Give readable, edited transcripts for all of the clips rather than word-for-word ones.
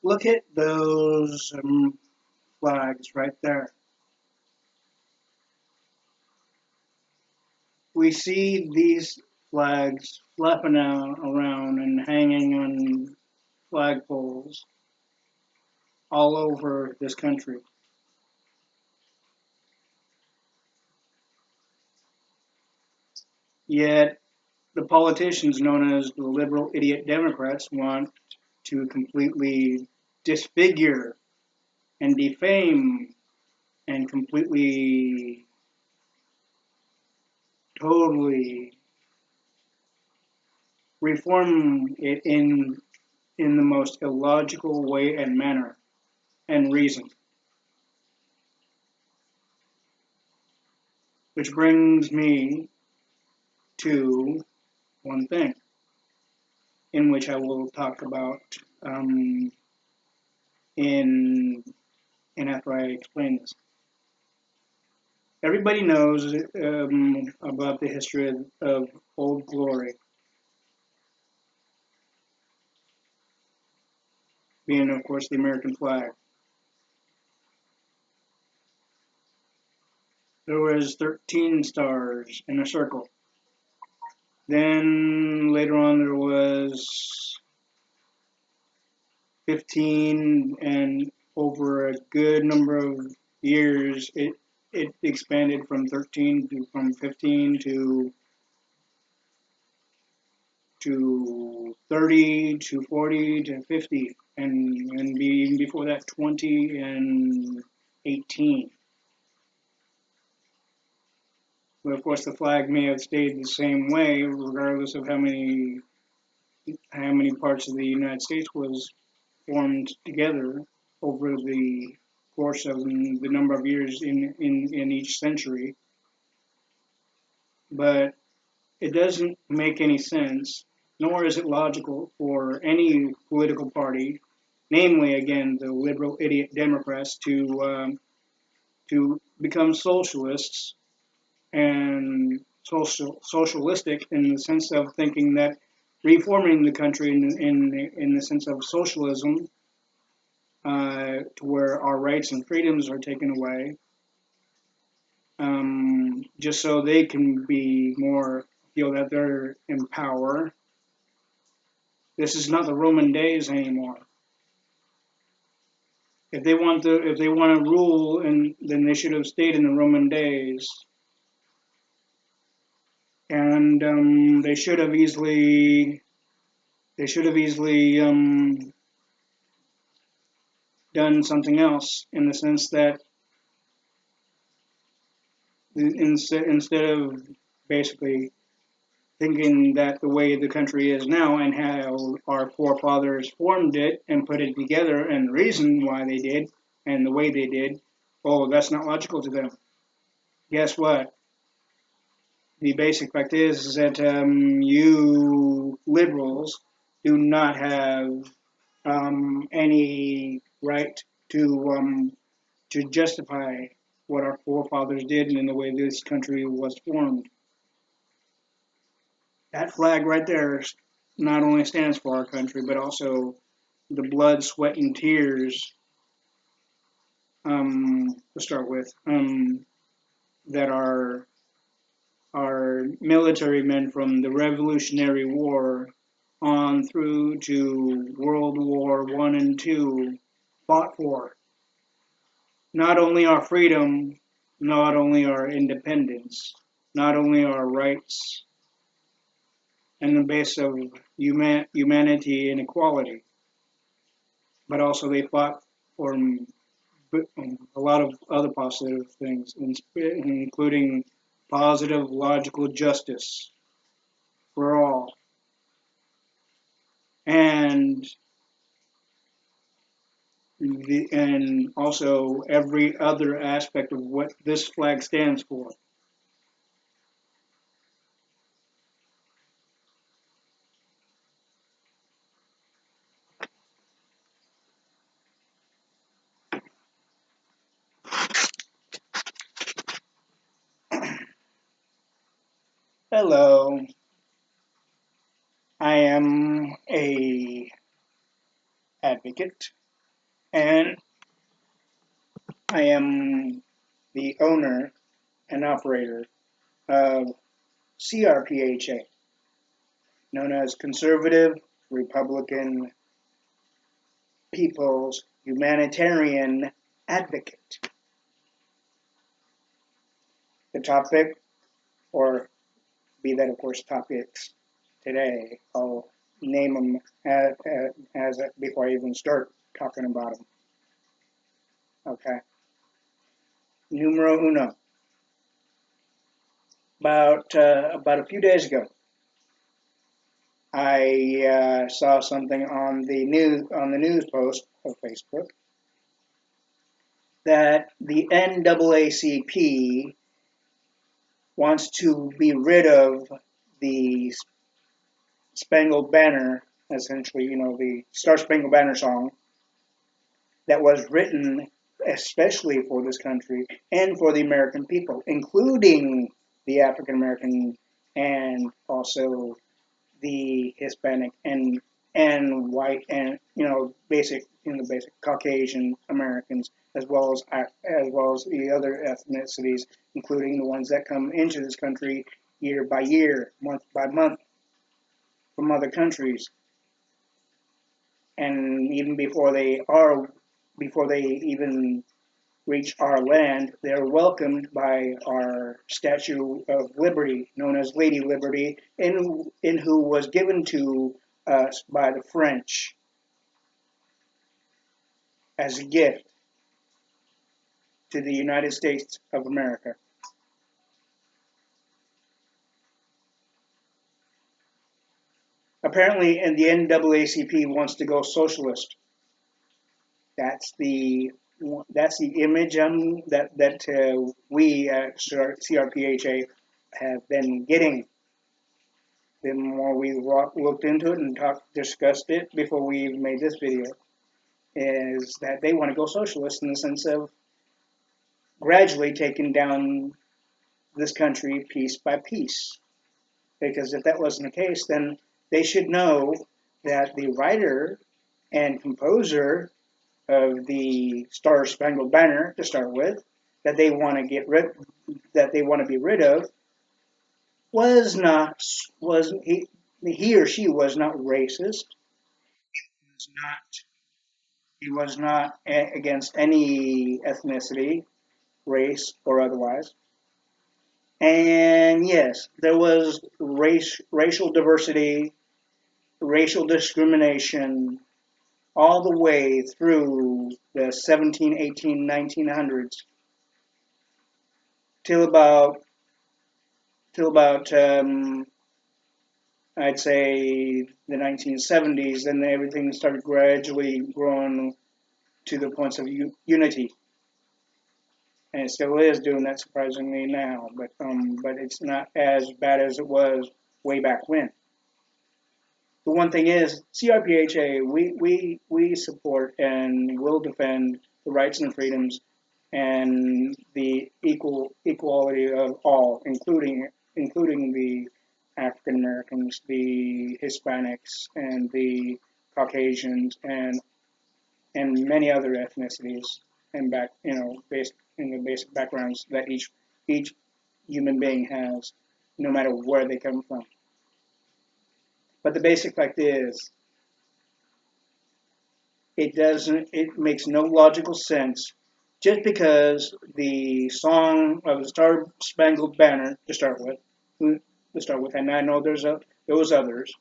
Look at those flags right there. We see these flags flapping out around and hanging on flagpoles all over this country. Yet the politicians known as the liberal idiot Democrats want to completely disfigure and defame and completely, totally reform it in the most illogical way and manner and reason. Which brings me to one thing, in which I will talk about in after I explain this. Everybody knows about the history of Old Glory, being, of course, the American flag. There was 13 stars in a circle. Then later on there was 15, and over a good number of years it expanded from 13 to from 15 to 30 to 40 to 50, and even before that 20 and 18. But of course the flag may have stayed the same way regardless of how many parts of the United States was formed together over the course of the number of years in each century. But it doesn't make any sense, nor is it logical for any political party, namely, again, the liberal idiot Democrats, to become socialists and socialistic in the sense of thinking that reforming the country in the sense of socialism, to where our rights and freedoms are taken away, just so they can be more, feel that they're in power. This is not the Roman days anymore. If they want to rule, then they should have stayed in the Roman days, and they should have easily done something else, in the sense that instead of basically thinking that the way the country is now and how our forefathers formed it and put it together and the reason why they did and the way they did, oh, that's not logical to them. Guess what? The basic fact is that you liberals do not have any right to justify what our forefathers did and the way this country was formed. That flag right there not only stands for our country, but also the blood, sweat, and tears to start with, that our military men from the Revolutionary War on through to World War One and Two fought for. Not only our freedom, not only our independence, not only our rights and the base of humanity and equality, but also they fought for a lot of other positive things, including positive logical justice for all, and and also every other aspect of what this flag stands for. Hello, I am a advocate, and I am the owner and operator of C.R.P.H.A, known as Conservative Republican People's Humanitarian Advocate. The topic, or be that of course topics today, I'll name them as before I even start talking about them. Okay. Numero uno. About a few days ago, I saw something on the news post of Facebook that the NAACP wants to be rid of the Spangled Banner, essentially, the Star Spangled Banner song that was written especially for this country and for the American people, including the African American and also the Hispanic and white and basic Caucasian Americans, as well as the other ethnicities, including the ones that come into this country year by year, month by month from other countries, and even before they even reach our land, they're welcomed by our Statue of Liberty, known as Lady Liberty, in who was given to us by the French as a gift to the United States of America. Apparently, and the NAACP wants to go socialist. That's the image that we at C.R.P.H.A have been getting. The more we looked into it and discussed it before we even made this video, is that they want to go socialist in the sense of gradually taking down this country piece by piece. Because if that wasn't the case, then they should know that the writer and composer of the Star Spangled Banner, to start with, that they want to be rid of, he or she was not racist. He was not against any ethnicity, race, or otherwise. And yes, there was racial diversity, racial discrimination, all the way through the 17, 18, 1900s till about I'd say the 1970s. Then everything started gradually growing to the points of unity, and it still is doing that surprisingly now. But it's not as bad as it was way back when. The one thing is, C.R.P.H.A, we support and will defend the rights and freedoms and the equality of all, including the African Americans, the Hispanics, and the Caucasians, and many other ethnicities. and based in the basic backgrounds that each human being has, no matter where they come from. But the basic fact is, it makes no logical sense just because the song of the Star Spangled Banner and I know there was others.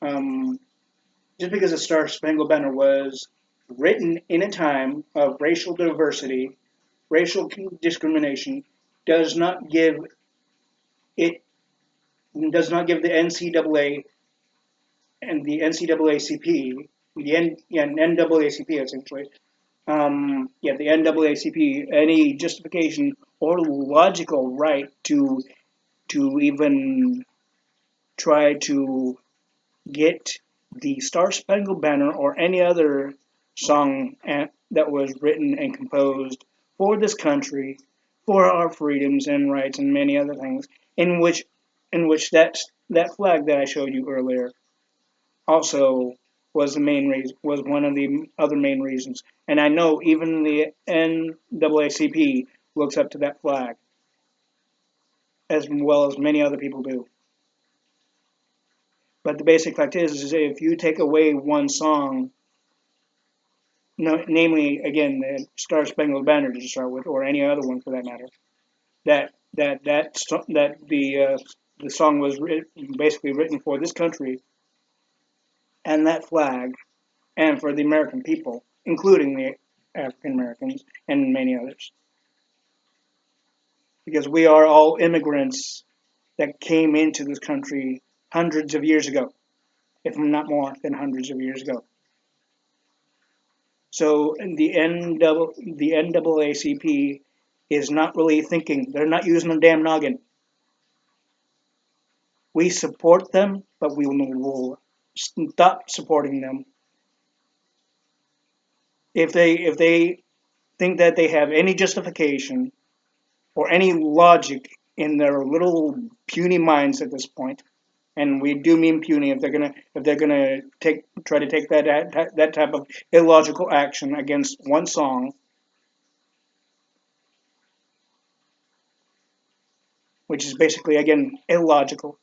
Um, just because the Star Spangled Banner was written in a time of racial diversity, racial discrimination, does not give it does not give the NCAA and the NCAACP, NAACP essentially, the NAACP, any justification or logical right to even try to get the Star Spangled Banner or any other song that was written and composed for this country, for our freedoms and rights and many other things, in which that flag that I showed you earlier also was the main reason, was one of the other main reasons. And I know even the NAACP looks up to that flag as well as many other people do. But the basic fact is if you take away one song, namely again the Star Spangled Banner to start with, or any other one for that matter, that the song was basically written for this country and that flag, and for the American people, including the African Americans and many others, because we are all immigrants that came into this country hundreds of years ago, if not more than hundreds of years ago. So the NAACP is not really thinking. They're not using a damn noggin. We support them, but we will stop supporting them if they think that they have any justification or any logic in their little puny minds at this point. And we do mean puny if they're gonna try to take that type of illogical action against one song, which is basically again illogical.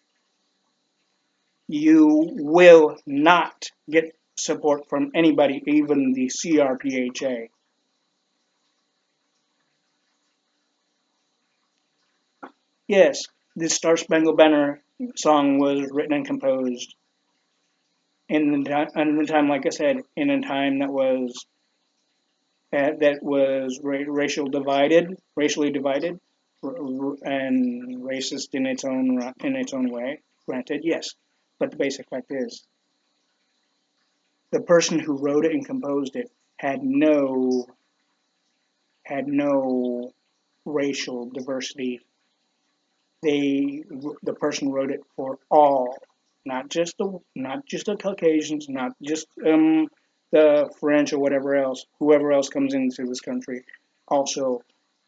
You will not get support from anybody, even the C.R.P.H.A. Yes, the Star Spangled Banner song was written and composed in the time, like I said, in a time that was racially divided, and racist in its own way. Granted, yes, but the basic fact is, the person who wrote it and composed it had no racial diversity. The person wrote it for all, not just the Caucasians, not just the French or whoever else comes into this country. Also,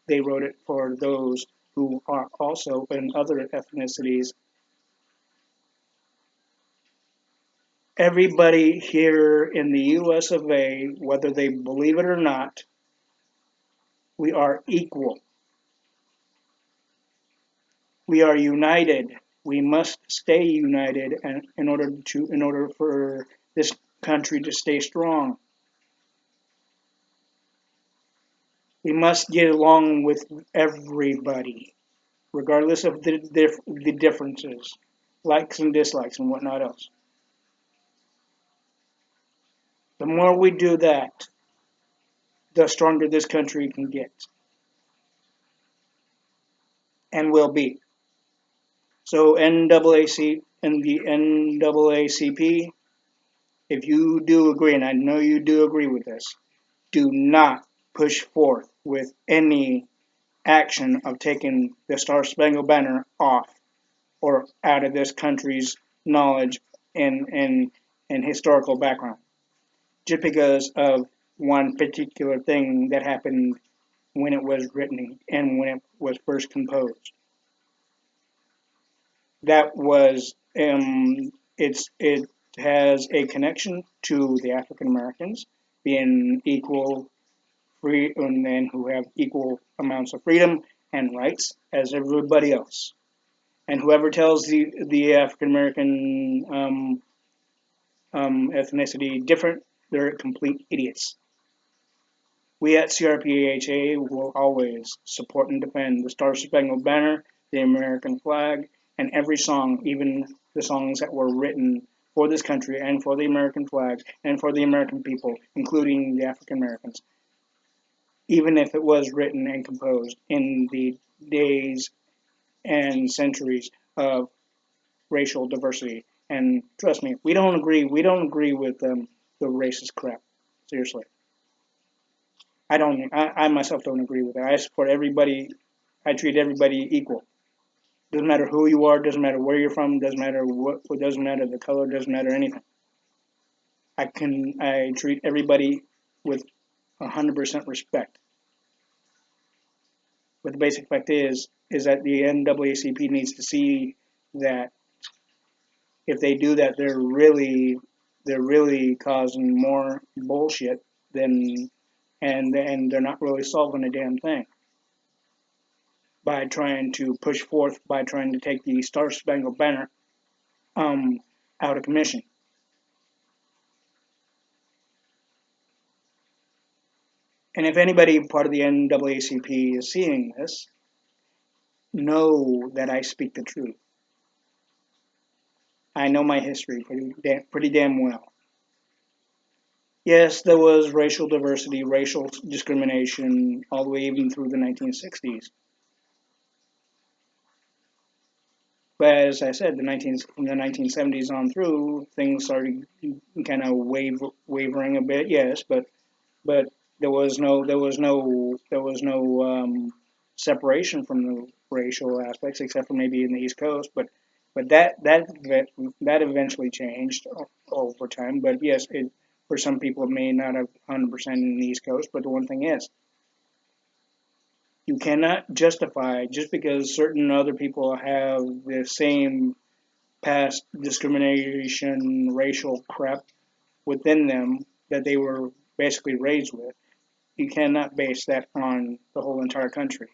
they wrote it for those who are also in other ethnicities. Everybody here in the U.S. of A., whether they believe it or not, we are equal. We are united. We must stay united, and in order for this country to stay strong, we must get along with everybody, regardless of the differences, likes and dislikes, and whatnot else. The more we do that, the stronger this country can get and will be. So NAAC and the NAACP, if you do agree, and I know you do agree with this, do not push forth with any action of taking the Star Spangled Banner off or out of this country's knowledge and historical background, just because of one particular thing that happened when it was written and when it was first composed. That was it has a connection to the African Americans being equal free and who have equal amounts of freedom and rights as everybody else. And whoever tells the African American ethnicity different, they're complete idiots. We at C.R.P.H.A will always support and defend the Star Spangled Banner, the American flag, and every song, even the songs that were written for this country and for the American flag and for the American people, including the African Americans, even if it was written and composed in the days and centuries of racial diversity. And trust me, we don't agree. We don't agree with the racist crap. Seriously. I don't. I myself don't agree with it. I support everybody. I treat everybody equal. Doesn't matter who you are. Doesn't matter where you're from. Doesn't matter what. Doesn't matter the color. Doesn't matter anything. I treat everybody with 100% respect. But the basic fact is that the NAACP needs to see that if they do that, they're really causing more bullshit than and they're not really solving a damn thing by trying to push forth, by trying to take the Star Spangled Banner out of commission. And if anybody part of the NAACP is seeing this, know that I speak the truth. I know my history pretty damn well. Yes, there was racial diversity, racial discrimination, all the way even through the 1960s. But as I said, from the 1970s on through, things started kind of wavering a bit. Yes, but there was no separation from the racial aspects, except for maybe in the East Coast. But that eventually changed over time. But yes, for some people it may not have 100% in the East Coast. But the one thing is, you cannot justify just because certain other people have the same past discrimination, racial crap within them that they were basically raised with. You cannot base that on the whole entire country.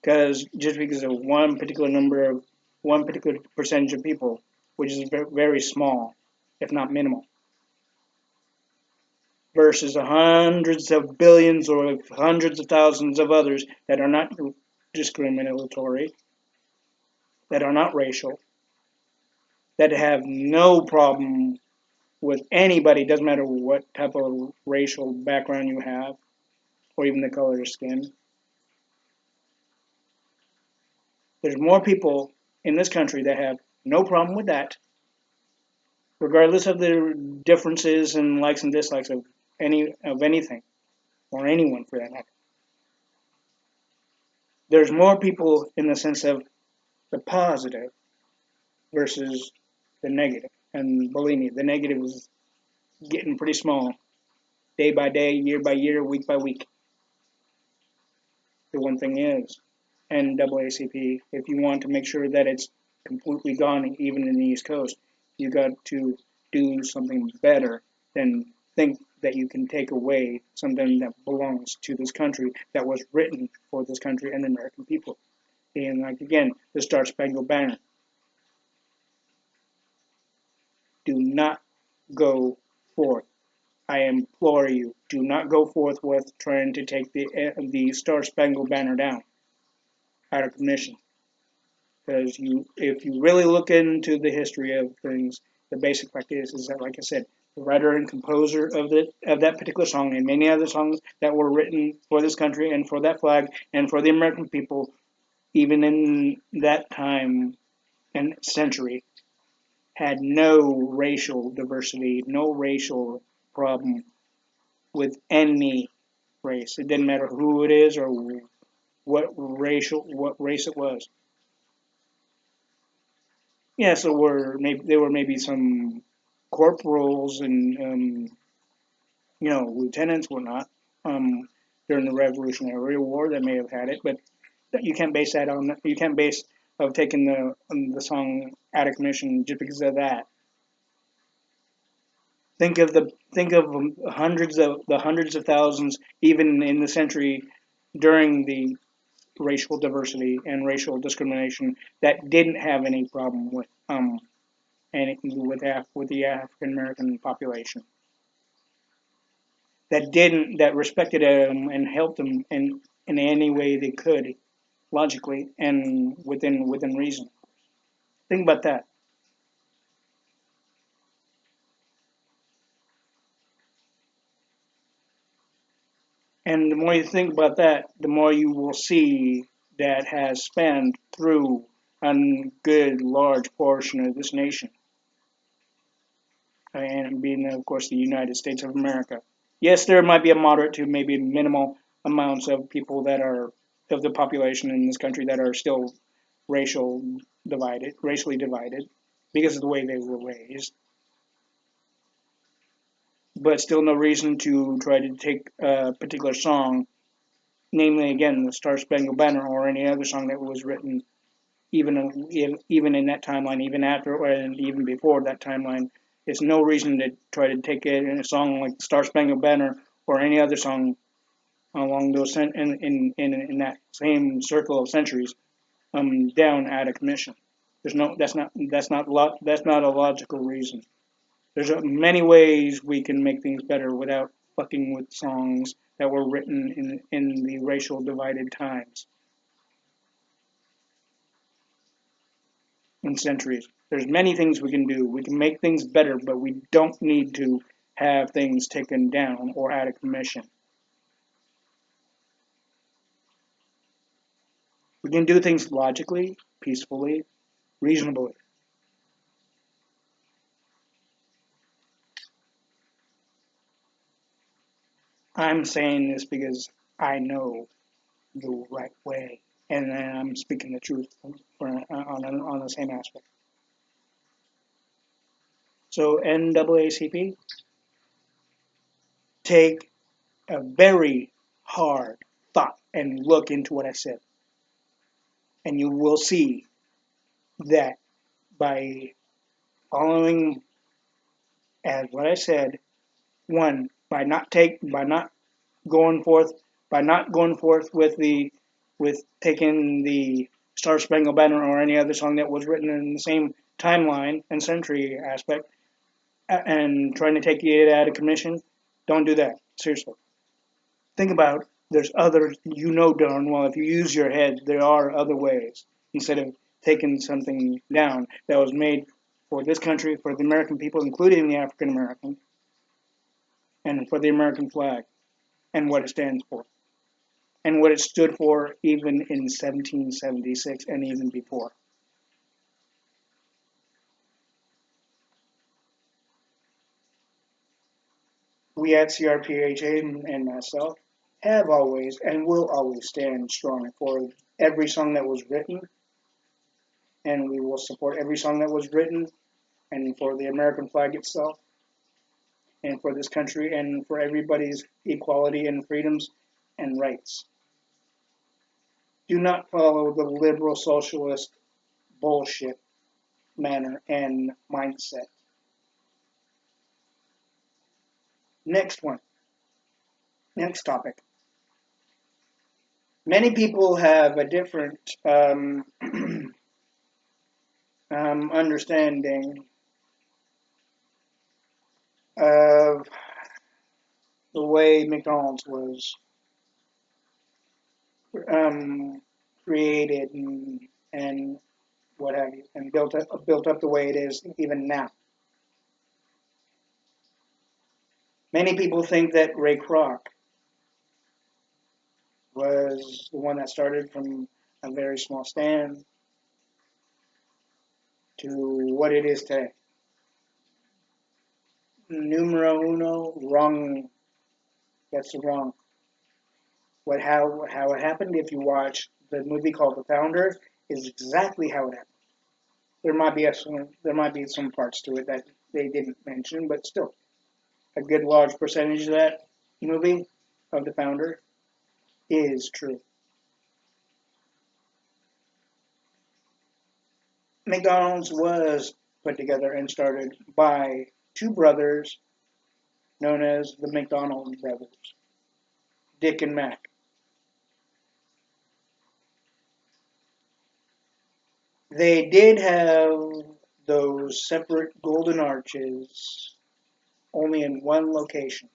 Because just because of one particular percentage of people, which is very small, if not minimal, versus hundreds of billions or hundreds of thousands of others that are not discriminatory, that are not racial, that have no problem with anybody, doesn't matter what type of racial background you have, or even the color of your skin. There's more people in this country that have no problem with that, regardless of their differences and likes and dislikes of anything, or anyone for that matter. There's more people in the sense of the positive versus the negative. And believe me, the negative is getting pretty small, day by day, year by year, week by week. The one thing is, NAACP, if you want to make sure that it's completely gone, even in the East Coast, you got to do something better than think that you can take away something that belongs to this country, that was written for this country and the American people. And like again, the Star Spangled Banner. Do not go forth. I implore you, do not go forth with trying to take the Star Spangled Banner down out of commission. Because if you really look into the history of things, the basic fact is that, like I said, the writer and composer of that particular song and many other songs that were written for this country and for that flag and for the American people, even in that time and century, had no racial diversity, no racial problem with any race. It didn't matter who it is or what race it was. Yeah, so there were maybe some corporals and lieutenants, whatnot, during the Revolutionary War that may have had it, but you can't base that on you can't base of taking the song out of commission just because of that. Think of hundreds of thousands, even in the century during the racial diversity and racial discrimination, that didn't have any problem with with the African American population, that respected them and helped them in any way they could, logically and within reason. Think about that. And the more you think about that, the more you will see that has spanned through a good large portion of this nation, and being, of course, the United States of America. Yes, there might be a moderate to maybe minimal amounts of people that are of the population in this country that are still racial racially divided, because of the way they were raised. But still, no reason to try to take a particular song, namely again the Star Spangled Banner, or any other song that was written even in that timeline, even after and even before that timeline. There's no reason to try to take it in a song like Star Spangled Banner or any other song along those in that same circle of centuries down out of commission. There's no that's not a logical reason. There's many ways we can make things better without fucking with songs that were written in the racial divided times and centuries. There's many things we can do. We can make things better, but we don't need to have things taken down or out of commission. We can do things logically, peacefully, reasonably. I'm saying this because I know the right way, and I'm speaking the truth on the same aspect. So NAACP, take a very hard thought and look into what I said, and you will see that by following as what I said, one, by not going forth with taking the Star Spangled Banner or any other song that was written in the same timeline and century aspect, and trying to take it out of commission. Don't do that. Seriously. Think about, there's other, you know darn well, if you use your head, there are other ways, instead of taking something down that was made for this country, for the American people, including the African American, and for the American flag and what it stands for, and what it stood for even in 1776 and even before. We at C.R.P.H.A and myself have always and will always stand strong for every song that was written, and we will support every song that was written, and for the American flag itself, and for this country, and for everybody's equality and freedoms and rights. Do not follow the liberal socialist bullshit manner and mindset. Next one. Next topic. Many people have a different understanding of the way McDonald's was created and what have you, and built up the way it is even now. Many people think that Ray Kroc was the one that started from a very small stand to what it is today. Numero uno, wrong. That's wrong. How it happened? If you watch the movie called The Founder, is exactly how it happened. There might be some parts to it that they didn't mention, but still, a good large percentage of that movie of The Founder is true. McDonald's was put together and started by two brothers known as the McDonald brothers, Dick and Mac. They did have those separate golden arches only in one location,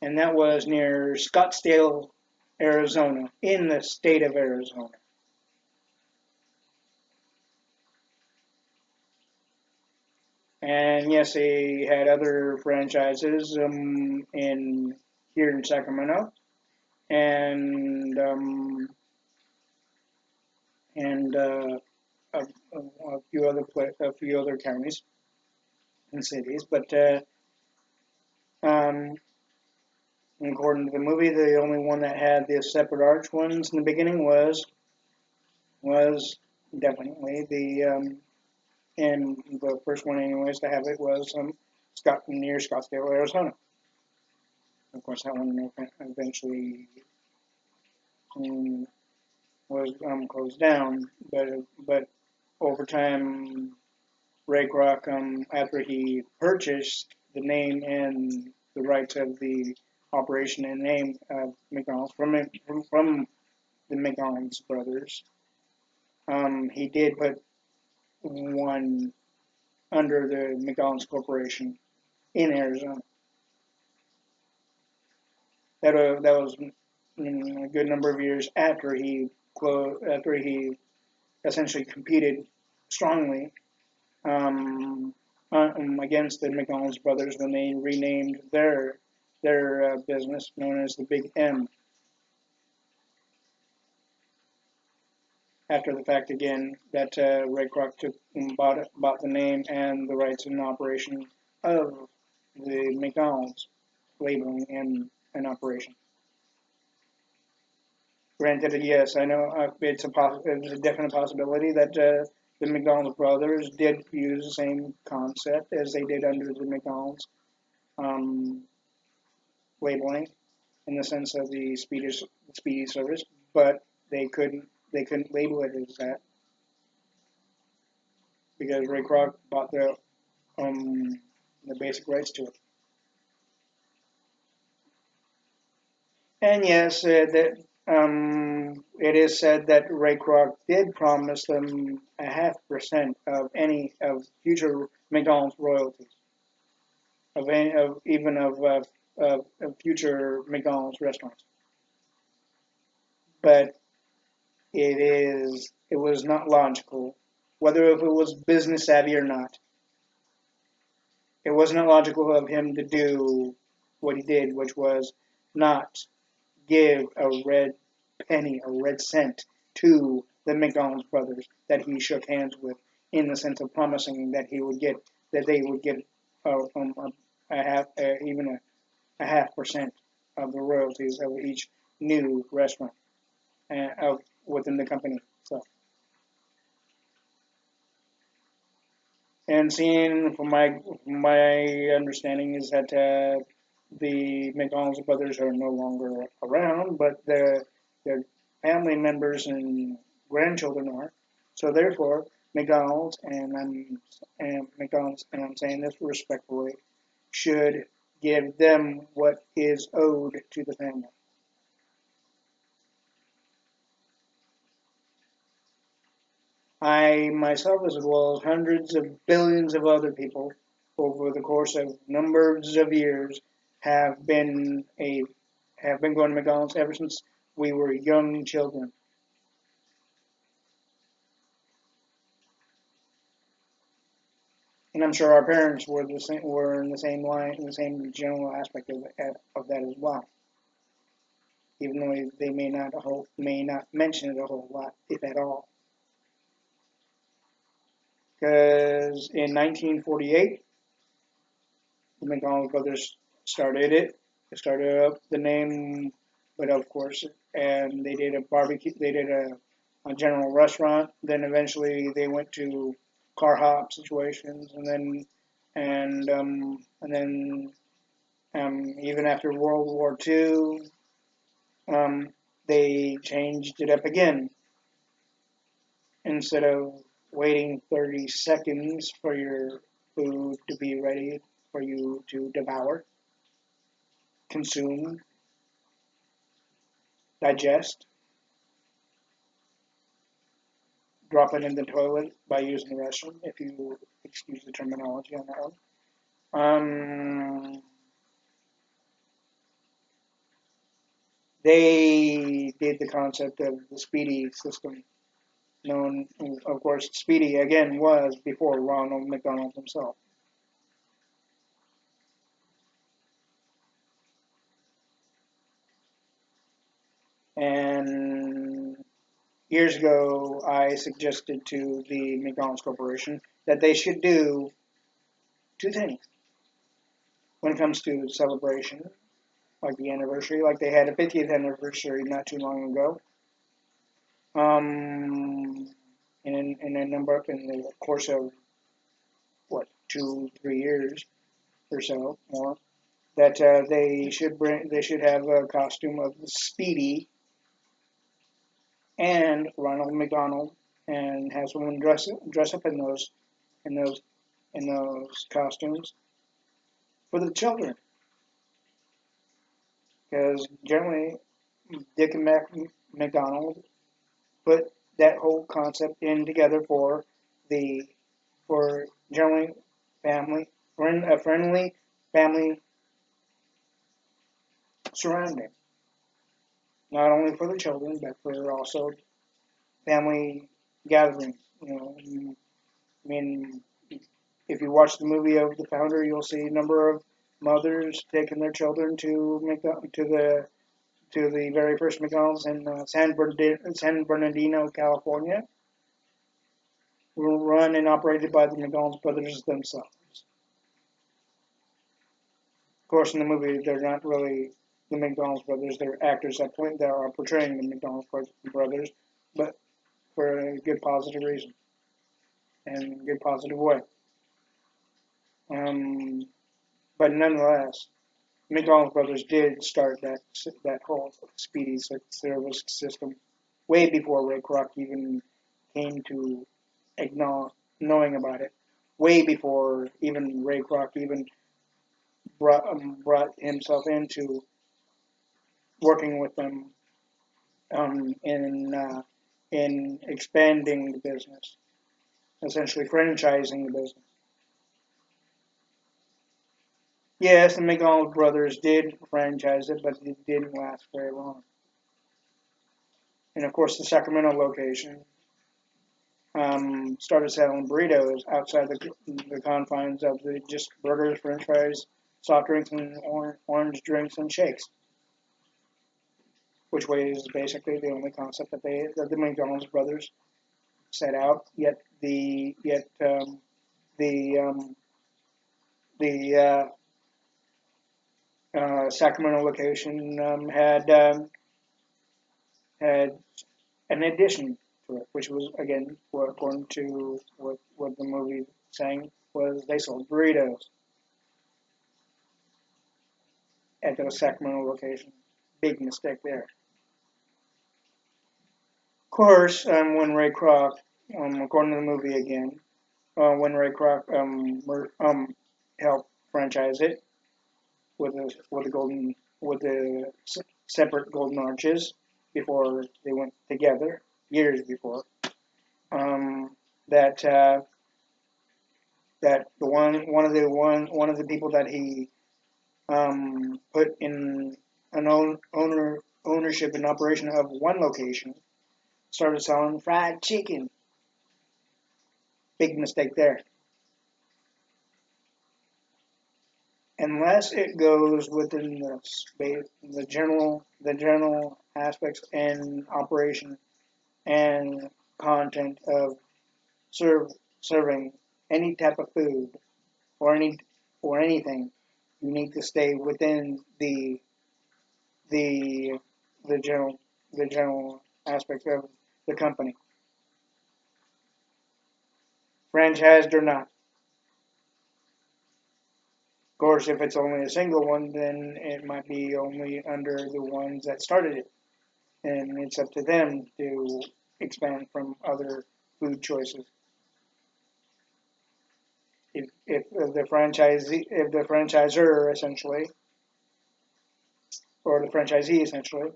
and that was near Scottsdale, Arizona, in the state of Arizona. And yes, they had other franchises in here in Sacramento, and and a few other counties and cities. But um, according to the movie, the only one that had the separate arch ones in the beginning was definitely and the first one, anyways, to have it was near Scottsdale, Arizona. Of course, that one eventually was closed down, but over time, Ray Kroc, after he purchased the name and the rights of the operation and name of McDonald's from the McDonald's brothers, he did put one under the McDonald's Corporation in Arizona. That was a good number of years after he essentially competed strongly against the McDonald's brothers when they renamed their business known as the Big M. After the fact, again, that Ray Kroc bought the name and the rights and operation of the McDonald's labeling and operation. Granted, yes, I know it's a definite possibility that the McDonald's brothers did use the same concept as they did under the McDonald's um, labeling, in the sense of the speedy service, but they couldn't label it as that because Ray Kroc bought the basic rights to it. And yes, it is said that Ray Kroc did promise them 0.5% of any of future McDonald's royalties, of any of even of future McDonald's restaurants. But it was not logical, whether if it was business savvy or not. It was not logical of him to do what he did, which was not give a red penny, a red cent to the McDonald's brothers that he shook hands with, in the sense of promising that they would get even a 0.5% of the royalties of each new restaurant within the company. So, and seeing from my understanding is that the McDonald's brothers are no longer around, but their family members and grandchildren are. So therefore, McDonald's and I'm saying this respectfully, should give them what is owed to the family. I myself, as well as hundreds of billions of other people, over the course of numbers of years, have been a have been going to McDonald's ever since we were young children. And I'm sure our parents were in the same line, in the same general aspect of that as well. Even though they may not mention it a whole lot, if at all. Because in 1948, the McDonald brothers started it. They started up the name, but of course, and they did a barbecue. They did a general restaurant. Then eventually they went to car hop situations, and then even after World War II, they changed it up again. Instead of waiting 30 seconds for your food to be ready, for you to devour, consume, digest, drop it in the toilet by using the restroom, if you excuse the terminology on that one. They did the concept of the Speedy system, known, of course, Speedy again was before Ronald McDonald himself. And years ago, I suggested to the McDonald's Corporation that they should do two things when it comes to celebration, like the anniversary, like they had a 50th anniversary not too long ago. In a number in the course of what 2-3 years or so more, that they should have a costume of Speedy and Ronald McDonald, and have someone dress up in those in those costumes for the children, because generally Dick and McDonald put that whole concept in together the for generally a friendly family surrounding, not only for the children but for also family gatherings. I mean, if you watch the movie of the founder, you'll see a number of mothers taking their children to the very first McDonald's in San Bernardino, California, run and operated by the McDonald's brothers themselves. Of course, in the movie, they're not really the McDonald's brothers; they're actors that are portraying the McDonald's brothers, but for a good positive reason and a good positive way. Um, but nonetheless, McDonald's brothers did start that whole speedy service system way before Ray Kroc even came to knowing about it. Way before even Ray Kroc even brought himself into working with them um, in uh, in expanding the business, essentially franchising the business. Yes, the McDonald brothers did franchise it, but it didn't last very long. And of course, the Sacramento location started selling burritos outside the confines of the just burgers, French fries, soft drinks, and orange drinks and shakes, which was basically the only concept that the McDonald's brothers set out. The the Sacramento location had an addition to it, which was again, according to what the movie saying, was they sold burritos at the Sacramento location. Big mistake there. Of course, when Ray Kroc, according to the movie again, when Ray Kroc helped franchise it with the separate golden arches before they went together years before. Um, that that the one of the people that he put in an ownership and operation of one location started selling fried chicken. Big mistake there. Unless it goes within the general aspects and operation and content of serving any type of food or anything, you need to stay within the the general the general aspect of the company, franchised or not. Of course, if it's only a single one, then it might be only under the ones that started it, and it's up to them to expand from other food choices. if the franchisor essentially, or the franchisee essentially,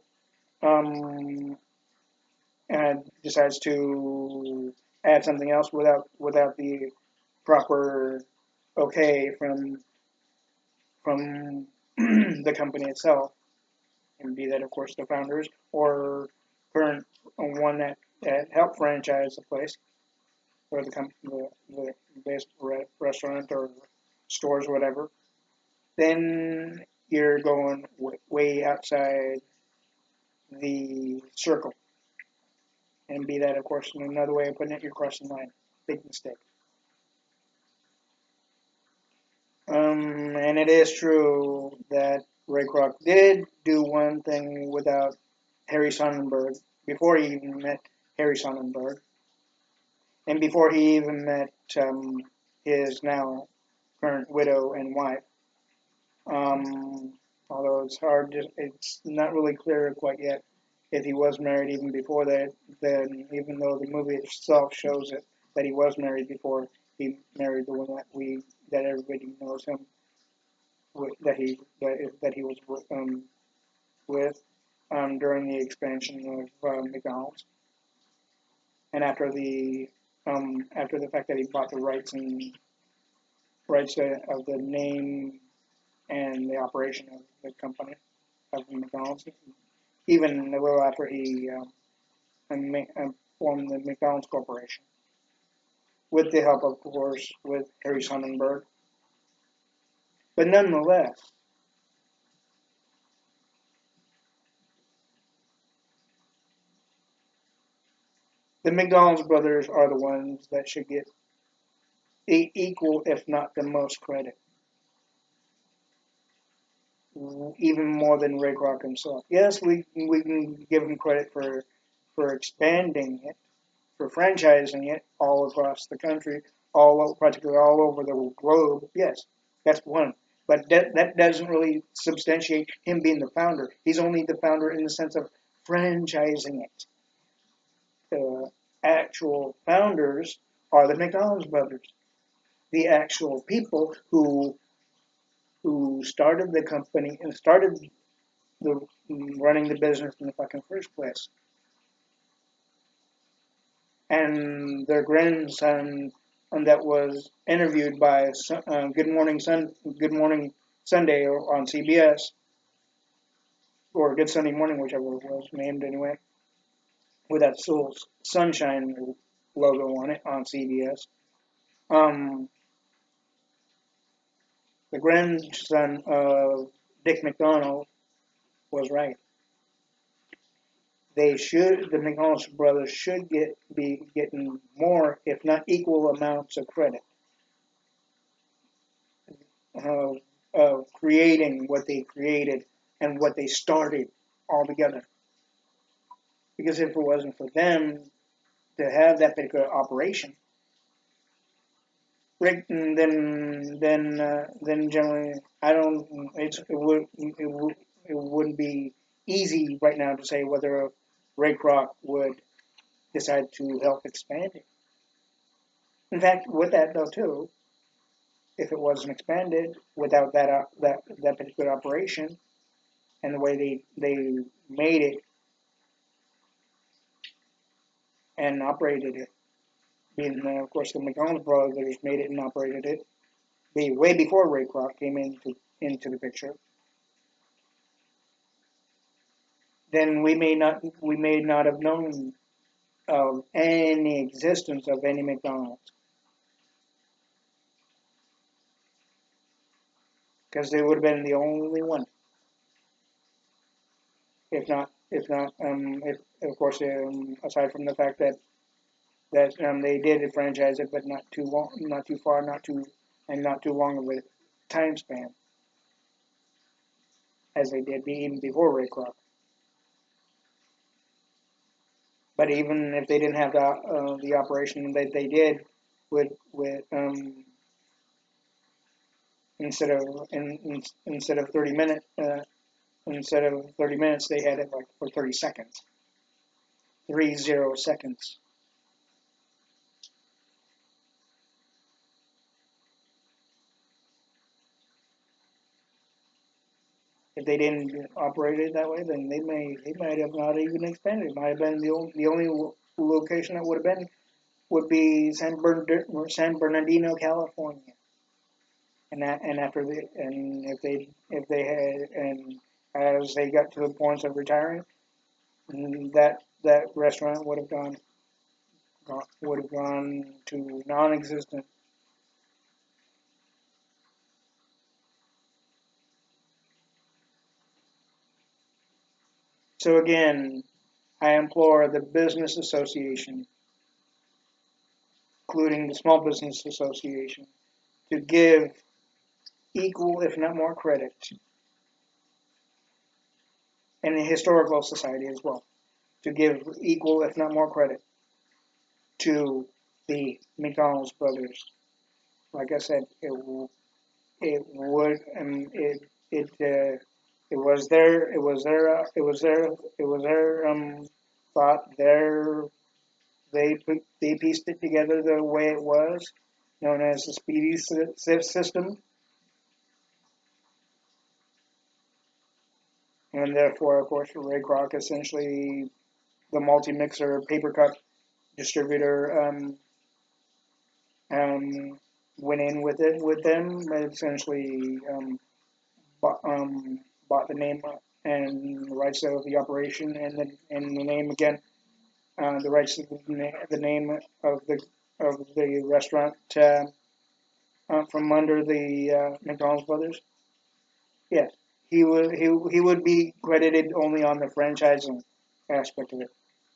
um, and decides to add something else without the proper okay from the company itself, and be that of course the founders or current one that helped franchise the place or the base restaurant or stores or whatever, then you're going way outside the circle. And be that, of course, another way of putting it, you're crossing the line. Big mistake. And it is true that Ray Kroc did do one thing without Harry Sonnenberg before he even met Harry Sonnenberg, and before he even met his now current widow and wife. Um, Although it's not really clear quite yet if he was married even before that. Then, even though the movie itself shows it that he was married before he married the one that everybody knows him that he was with during the expansion of McDonald's, and after the fact that he bought the rights of the name and the operation of the company of McDonald's, even a little after he formed the McDonald's Corporation, with the help, of course, with Harry Sonnenberg. But nonetheless, the McDonald's brothers are the ones that should get equal, if not the most credit, even more than Ray Kroc himself. Yes, we can give him credit for expanding it, for franchising it all across the country, practically all over the globe. Yes, that's one. But that doesn't really substantiate him being the founder. He's only the founder in the sense of franchising it. The actual founders are the McDonald's brothers, the actual people who started the company and started the running the business in the fucking first place. And their grandson that was interviewed by Good Morning Sunday on CBS, or Good Sunday Morning, whichever it was named anyway, with that little sunshine logo on it on CBS. The grandson of Dick McDonald was right. The McDonald's brothers should be getting more, if not equal amounts of credit of creating what they created and what they started all together. Because if it wasn't for them to have that particular operation, then generally it wouldn't be easy right now to say whether Ray Kroc would decide to help expand it. In fact, with that though too, if it wasn't expanded without that particular operation and the way they made it and operated it, being of course the McDonald's brothers made it and operated it, way before Ray Kroc came into the picture, then we may not have known of any existence of any McDonald's, because they would have been the only one, if of course aside from the fact that they did franchise it, but not too long, not too far, not too long of a time span as they did even before Ray Kroc. But even if they didn't have the operation that they did with instead of 30 minutes, they had it like for 30 seconds, 30 seconds. If they didn't operate it that way, then they might have not even expanded. It might have been the only location that would have been would be San Bernardino, California. And after and if they had and as they got to the point of retiring, that restaurant would have gone to non-existent. So again, I implore the business association, including the small business association, to give equal, if not more, credit, and the historical society as well, to give equal, if not more, credit to the McDonald's brothers. Like I said, it would it was their thought. They pieced it together the way it was, known as the Speedy system, and therefore, of course, Ray Kroc, essentially the multi-mixer paper cup distributor, went in with them, essentially bought the name and the rights of the operation and the name again, the rights of the name of the restaurant from under the McDonald's brothers. Yes, he would be credited only on the franchising aspect of it,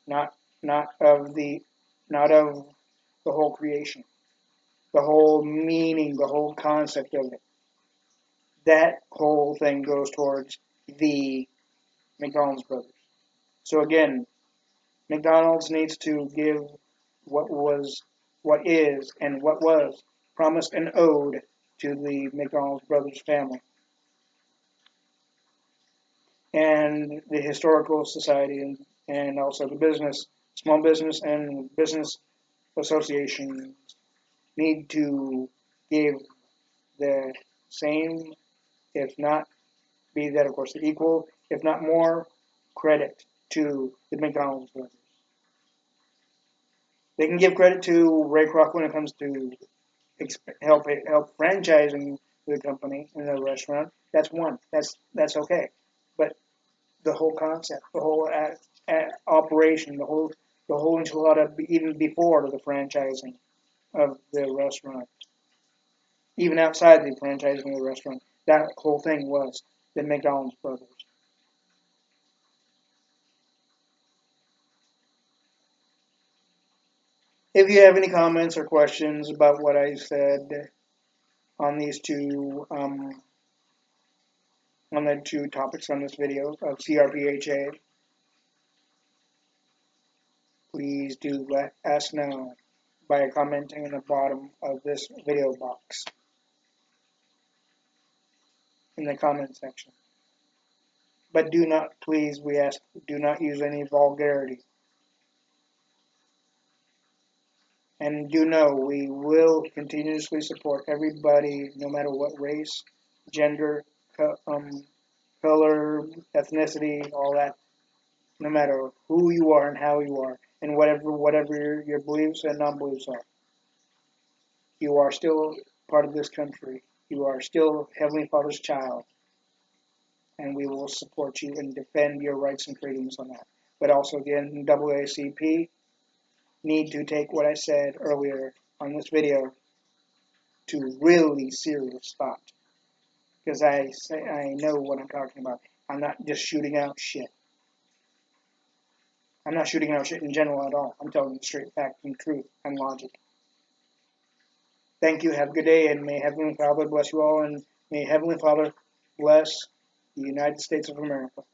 not not of the not of the whole creation, the whole meaning, the whole concept of it. That whole thing goes towards the McDonald's brothers. So again, McDonald's needs to give what was, what is, and what was promised and owed to the McDonald's brothers family. And the historical society and also the business, small business and business associations need to give the same, if not be that of course the equal, if not more, credit to the McDonald's brothers. They can give credit to Ray Kroc when it comes to help franchising the company and the restaurant. That's one. That's okay. But the whole concept, the whole operation, the whole enchilada, even before the franchising of the restaurant, even outside the franchising of the restaurant, that whole thing was the McDonald's brothers. If you have any comments or questions about what I said on these on the two topics on this video of C.R.P.H.A, please do let us know by commenting in the bottom of this video box in the comment section. But do not, please, we ask, do not use any vulgarity. And do know we will continuously support everybody, no matter what race, gender, color, ethnicity, all that, no matter who you are and how you are, and whatever your beliefs and non-beliefs are. You are still part of this country. You are still Heavenly Father's child. And we will support you and defend your rights and freedoms on that. But also, again, NAACP need to take what I said earlier on this video to really serious thought. Because I know what I'm talking about. I'm not just shooting out shit. I'm not shooting out shit in general at all. I'm telling you straight fact and truth and logic. Thank you. Have a good day, and may Heavenly Father bless you all, and may Heavenly Father bless the United States of America.